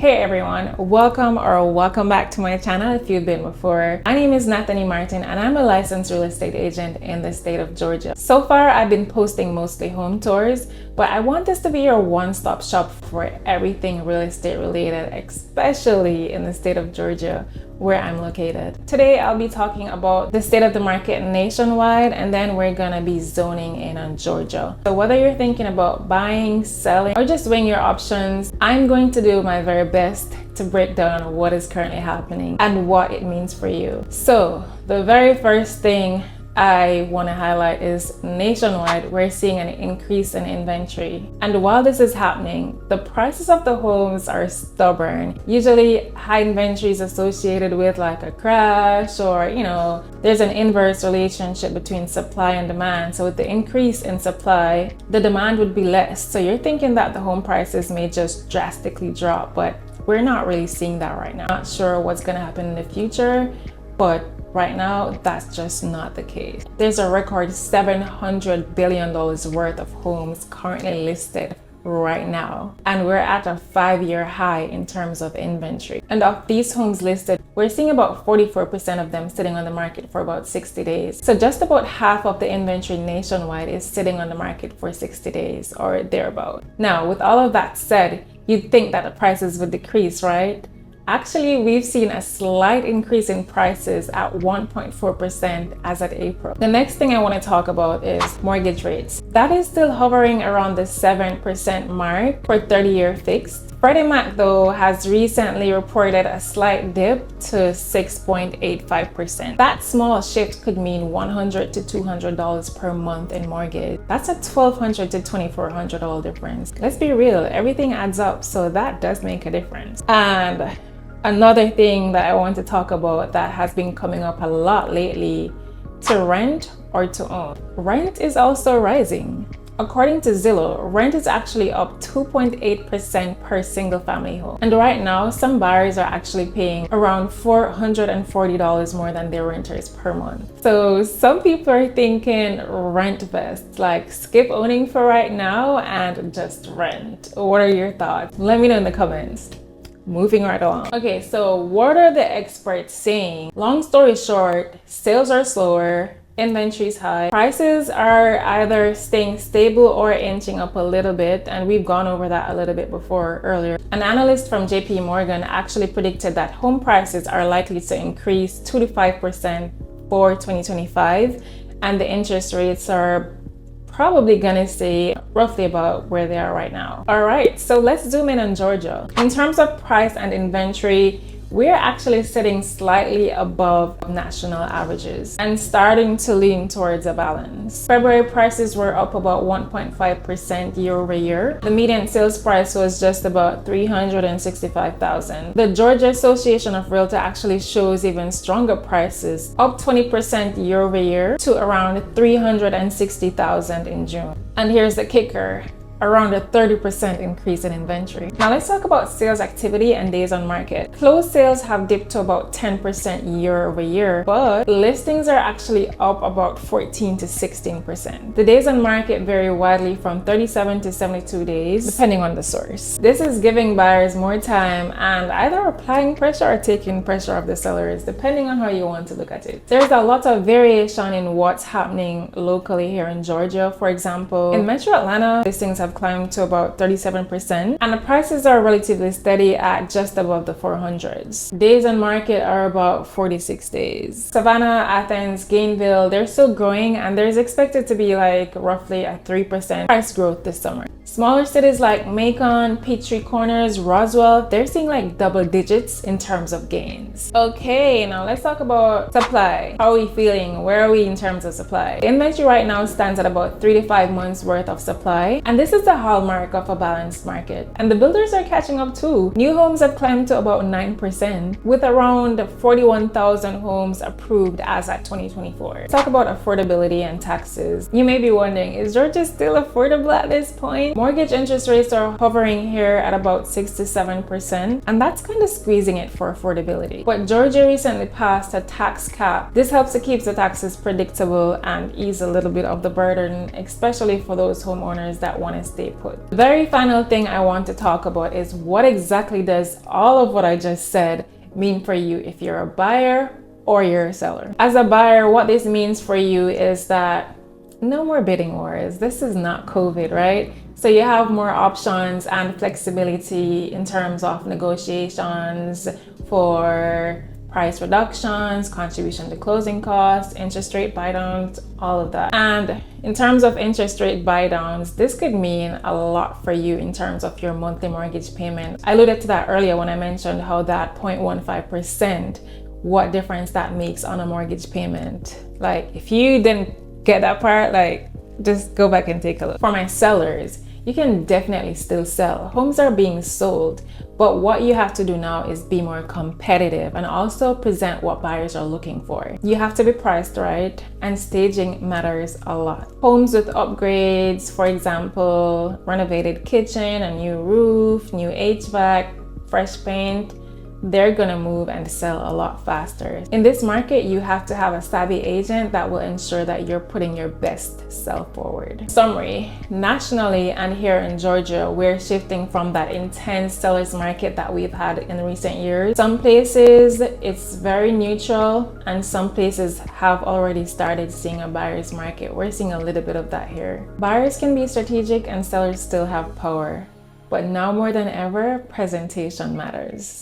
Hey everyone, welcome back to my channel if you've been before. My name is Nathanie Martin and I'm a licensed real estate agent in the state of Georgia. So far I've been posting mostly home tours, but I want this to be your one-stop shop for everything real estate related, especially in the state of Georgia where I'm located. Today I'll be talking about the state of the market nationwide, and then we're gonna be zoning in on Georgia. So whether you're thinking about buying, selling, or just weighing your options, I'm going to do my very best to break down what is currently happening and what it means for you. So the very first thing I want to highlight is nationwide, we're seeing an increase in inventory. And while this is happening, the prices of the homes are stubborn. Usually high inventory is associated with like a crash or, there's an inverse relationship between supply and demand. So with the increase in supply, the demand would be less. So you're thinking that the home prices may just drastically drop, but we're not really seeing that right now. Not sure what's going to happen in the future, but right now, that's just not the case. There's a record $700 billion worth of homes currently listed right now. And we're at a 5-year high in terms of inventory. And of these homes listed, we're seeing about 44% of them sitting on the market for about 60 days. So just about half of the inventory nationwide is sitting on the market for 60 days or thereabout. Now, with all of that said, you'd think that the prices would decrease, right? Actually, we've seen a slight increase in prices at 1.4% as of April. The next thing I want to talk about is mortgage rates. That is still hovering around the 7% mark for 30-year fixed. Freddie Mac, though, has recently reported a slight dip to 6.85%. That small shift could mean $100 to $200 per month in mortgage. That's a $1,200 to $2,400 difference. Let's be real, everything adds up, so that does make a difference. And another thing that I want to talk about that has been coming up a lot lately, to rent or to own. Rent is also rising. According to Zillow, rent is actually up 2.8% per single family home. And right now, some buyers are actually paying around $440 more than their renters per month. So some people are thinking rent best, like skip owning for right now and just rent. What are your thoughts? Let me know in the comments. Moving right along. Okay, so what are the experts saying? Long story short, sales are slower, inventory is high, prices are either staying stable or inching up a little bit, and we've gone over that a little bit before earlier. An analyst from JP Morgan actually predicted that home prices are likely to increase 2 to 5% for 2025, and the interest rates are probably gonna stay roughly about where they are right now. All right, so let's zoom in on Georgia. In terms of price and inventory, we're actually sitting slightly above national averages and starting to lean towards a balance. February prices were up about 1.5% year over year. The median sales price was just about $365,000. The Georgia Association of Realtors actually shows even stronger prices, up 20% year over year to around $360,000 in June. And here's the kicker, around a 30% increase in inventory. Now let's talk about sales activity and days on market. Closed sales have dipped to about 10% year over year, but listings are actually up about 14 to 16%. The days on market vary widely from 37 to 72 days, depending on the source. This is giving buyers more time and either applying pressure or taking pressure off the sellers, depending on how you want to look at it. There's a lot of variation in what's happening locally here in Georgia. For example, in Metro Atlanta, listings have climbed to about 37%, and the prices are relatively steady at just above the 400s. Days on market are about 46 days. Savannah, Athens, Gainesville, they're still growing, and there's expected to be like roughly a 3% price growth this summer. Smaller cities like Macon, Peachtree Corners, Roswell, they're seeing like double digits in terms of gains. Okay, now let's talk about supply. How are we feeling? Where are we in terms of supply? The inventory right now stands at about 3 to 5 months worth of supply, and this is the hallmark of a balanced market. And the builders are catching up too. New homes have climbed to about 9%, with around 41,000 homes approved as at 2024. Let's talk about affordability and taxes. You may be wondering, is Georgia still affordable at this point? Mortgage interest rates are hovering here at about 6 to 7%, and that's kind of squeezing it for affordability. But Georgia recently passed a tax cap. This helps to keep the taxes predictable and ease a little bit of the burden, especially for those homeowners that want to stay put. The very final thing I want to talk about is what exactly does all of what I just said mean for you if you're a buyer or you're a seller. As a buyer, what this means for you is that no more bidding wars. This is not COVID, right? So you have more options and flexibility in terms of negotiations for price reductions, contribution to closing costs, interest rate buy-downs, all of that. And in terms of interest rate buy-downs, this could mean a lot for you in terms of your monthly mortgage payment. I alluded to that earlier when I mentioned how that 0.15%, what difference that makes on a mortgage payment. Like, if you didn't get that part, like, just go back and take a look. For my sellers, you can definitely still sell. Homes are being sold, but what you have to do now is be more competitive and also present what buyers are looking for. You have to be priced right, and staging matters a lot. Homes with upgrades, for example, renovated kitchen, a new roof, new HVAC, fresh paint, they're gonna move and sell a lot faster. In this market, you have to have a savvy agent that will ensure that you're putting your best self forward. Summary: nationally and here in Georgia, we're shifting from that intense seller's market that we've had in recent years. Some places it's very neutral, and some places have already started seeing a buyer's market. We're seeing a little bit of that here. Buyers can be strategic and sellers still have power, but now more than ever, presentation matters.